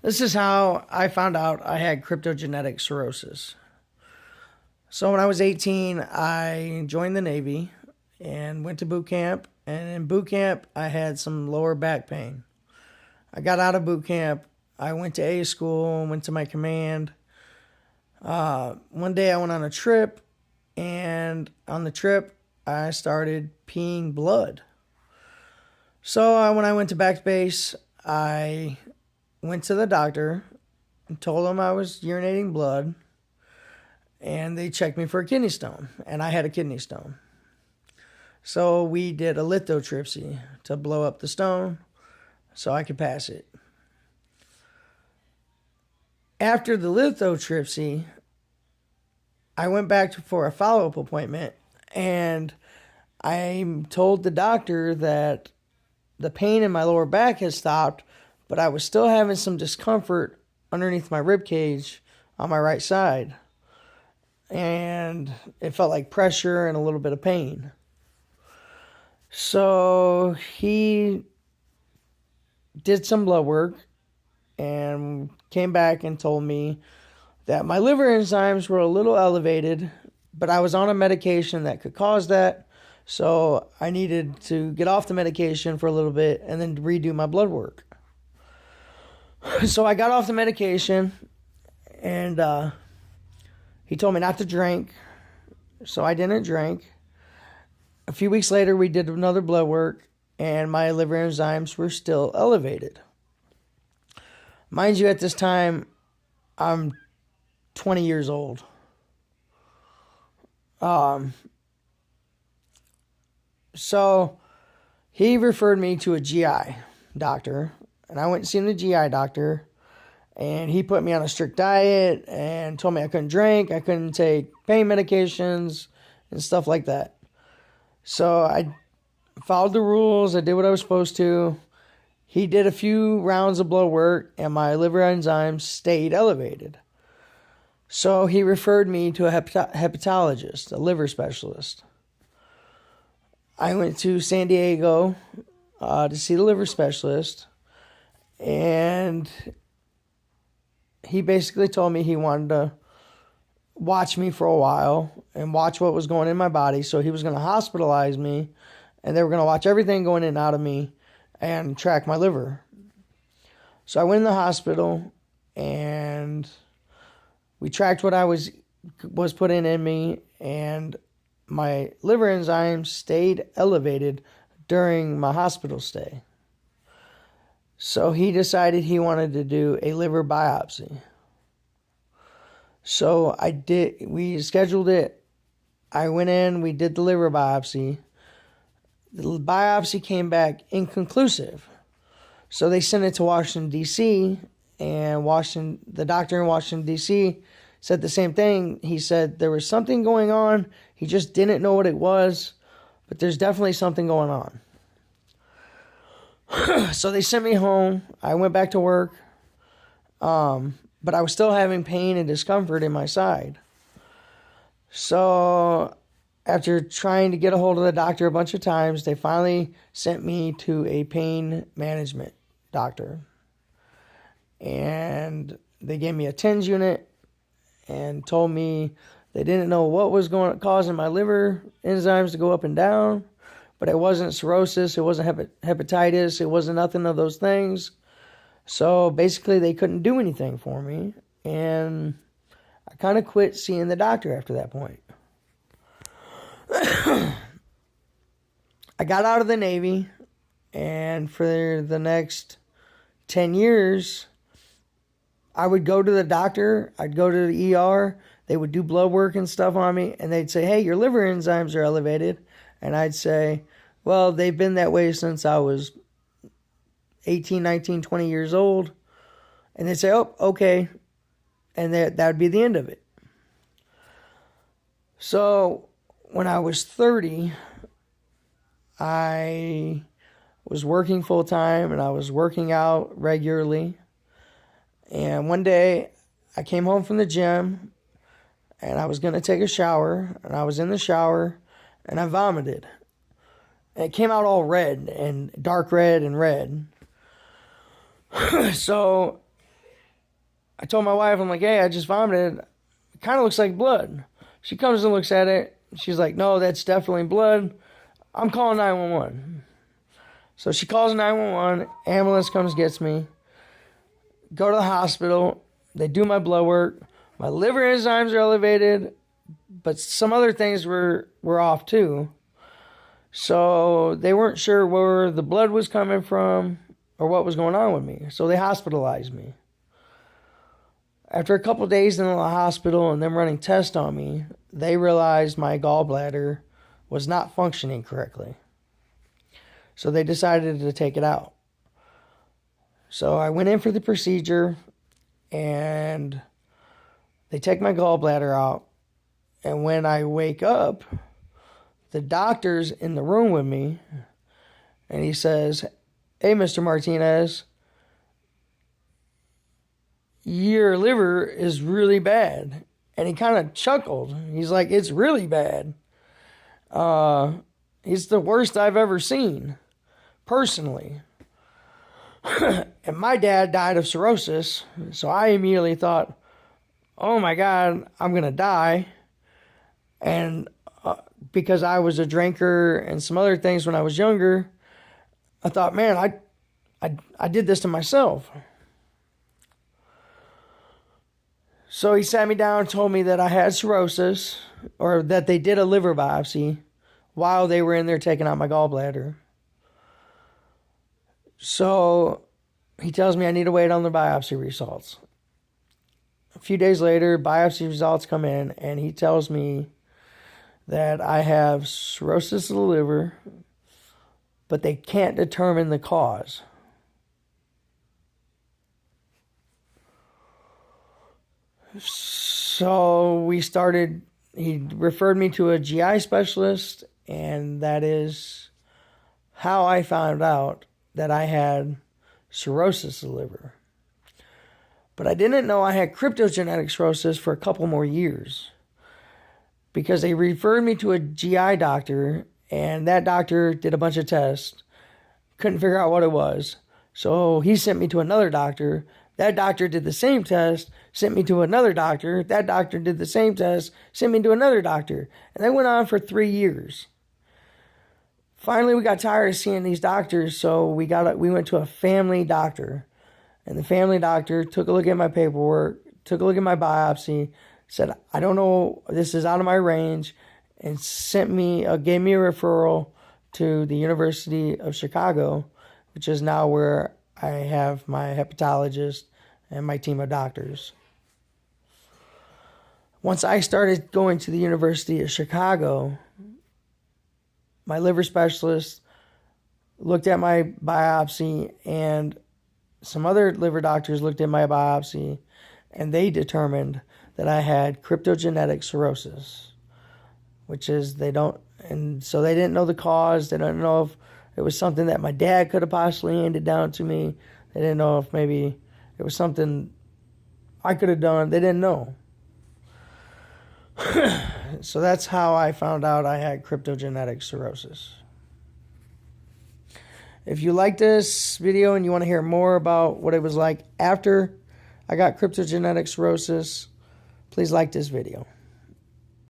This is how I found out I had cryptogenic cirrhosis. So when I was 18, I joined the Navy and went to boot camp. And in boot camp, I had some lower back pain. I got out of boot camp. I went to A school, went to my command. One day I went on a trip, and on the trip, I started peeing blood. So when I went to back base, I went to the doctor and told him I was urinating blood, and they checked me for a kidney stone, and I had a kidney stone. So we did a lithotripsy to blow up the stone so I could pass it. After the lithotripsy, I went back for a follow-up appointment, and I told the doctor that the pain in my lower back had stopped, but I was still having some discomfort underneath my rib cage on my right side. And it felt like pressure and a little bit of pain. So he did some blood work and came back and told me that my liver enzymes were a little elevated, but I was on a medication that could cause that. So I needed to get off the medication for a little bit and then redo my blood work. So I got off the medication, and he told me not to drink, so I didn't drink. A few weeks later, we did another blood work, and my liver enzymes were still elevated. Mind you, at this time, I'm 20 years old. So he referred me to a GI doctor, and I went and seen the GI doctor, and he put me on a strict diet and told me I couldn't drink, I couldn't take pain medications and stuff like that. So I followed the rules, I did what I was supposed to. He did a few rounds of blood work, and my liver enzymes stayed elevated. So he referred me to a hepatologist, a liver specialist. I went to San Diego to see the liver specialist, and he basically told me he wanted to watch me for a while and watch what was going in my body. So he was going to hospitalize me, and they were going to watch everything going in and out of me and track my liver. So I went in the hospital, and we tracked what I was put in me, and my liver enzymes stayed elevated during my hospital stay. So he decided he wanted to do a liver biopsy. So we scheduled it. I went in, we did the liver biopsy. The biopsy came back inconclusive. So they sent it to Washington, D.C., and the doctor in Washington, D.C. said the same thing. He said there was something going on. He just didn't know what it was, but there's definitely something going on. So they sent me home. I went back to work, but I was still having pain and discomfort in my side. So after trying to get a hold of the doctor a bunch of times, they finally sent me to a pain management doctor. And they gave me a TENS unit and told me they didn't know what was causing my liver enzymes to go up and down, but it wasn't cirrhosis, it wasn't hepatitis, it wasn't nothing of those things. So basically they couldn't do anything for me, and I kind of quit seeing the doctor after that point. I got out of the Navy, and for the next 10 years, I would go to the doctor, I'd go to the ER, they would do blood work and stuff on me, and they'd say, hey, your liver enzymes are elevated. And I'd say, well, they've been that way since I was 18, 19, 20 years old. And they'd say, oh, okay. And that would be the end of it. So when I was 30, I was working full time, and I was working out regularly. And one day I came home from the gym, and I was going to take a shower, and I was in the shower, and I vomited. And it came out all red, and dark red and red. So I told my wife, I'm like, hey, I just vomited. It kind of looks like blood. She comes and looks at it. She's like, no, that's definitely blood. I'm calling 911. So she calls 911. Ambulance comes, gets me. Go to the hospital. They do my blood work. My liver enzymes are elevated, but some other things were off too. So they weren't sure where the blood was coming from or what was going on with me. So they hospitalized me. After a couple of days in the hospital and them running tests on me, they realized my gallbladder was not functioning correctly. So they decided to take it out. So I went in for the procedure, and they take my gallbladder out. And when I wake up, the doctor's in the room with me, and he says, hey, Mr. Martinez, your liver is really bad. And he kind of chuckled. He's like, it's really bad. It's the worst I've ever seen, personally. And my dad died of cirrhosis, so I immediately thought, oh my God, I'm going to die. And because I was a drinker and some other things when I was younger, I thought, man, I did this to myself. So he sat me down and told me that I had cirrhosis, or that they did a liver biopsy while they were in there taking out my gallbladder. So he tells me I need to wait on the biopsy results. A few days later, biopsy results come in, and he tells me that I have cirrhosis of the liver, but they can't determine the cause. So he referred me to a GI specialist, and that is how I found out that I had cirrhosis of the liver. But I didn't know I had cryptogenic cirrhosis for a couple more years, because they referred me to a GI doctor, and that doctor did a bunch of tests, couldn't figure out what it was. So he sent me to another doctor. That doctor did the same test, sent me to another doctor. That doctor did the same test, sent me to another doctor. And that went on for 3 years. Finally, we got tired of seeing these doctors, so we went to a family doctor. And the family doctor took a look at my paperwork, took a look at my biopsy, said, I don't know, this is out of my range, and gave me a referral to the University of Chicago, which is now where I have my hepatologist and my team of doctors. Once I started going to the University of Chicago, my liver specialist looked at my biopsy, and some other liver doctors looked at my biopsy, and they determined that I had cryptogenic cirrhosis, which is so they didn't know the cause. They didn't know if it was something that my dad could have possibly handed down to me. They didn't know if maybe it was something I could have done. They didn't know. So that's how I found out I had cryptogenic cirrhosis. If you like this video and you want to hear more about what it was like after I got cryptogenic cirrhosis, please like this video.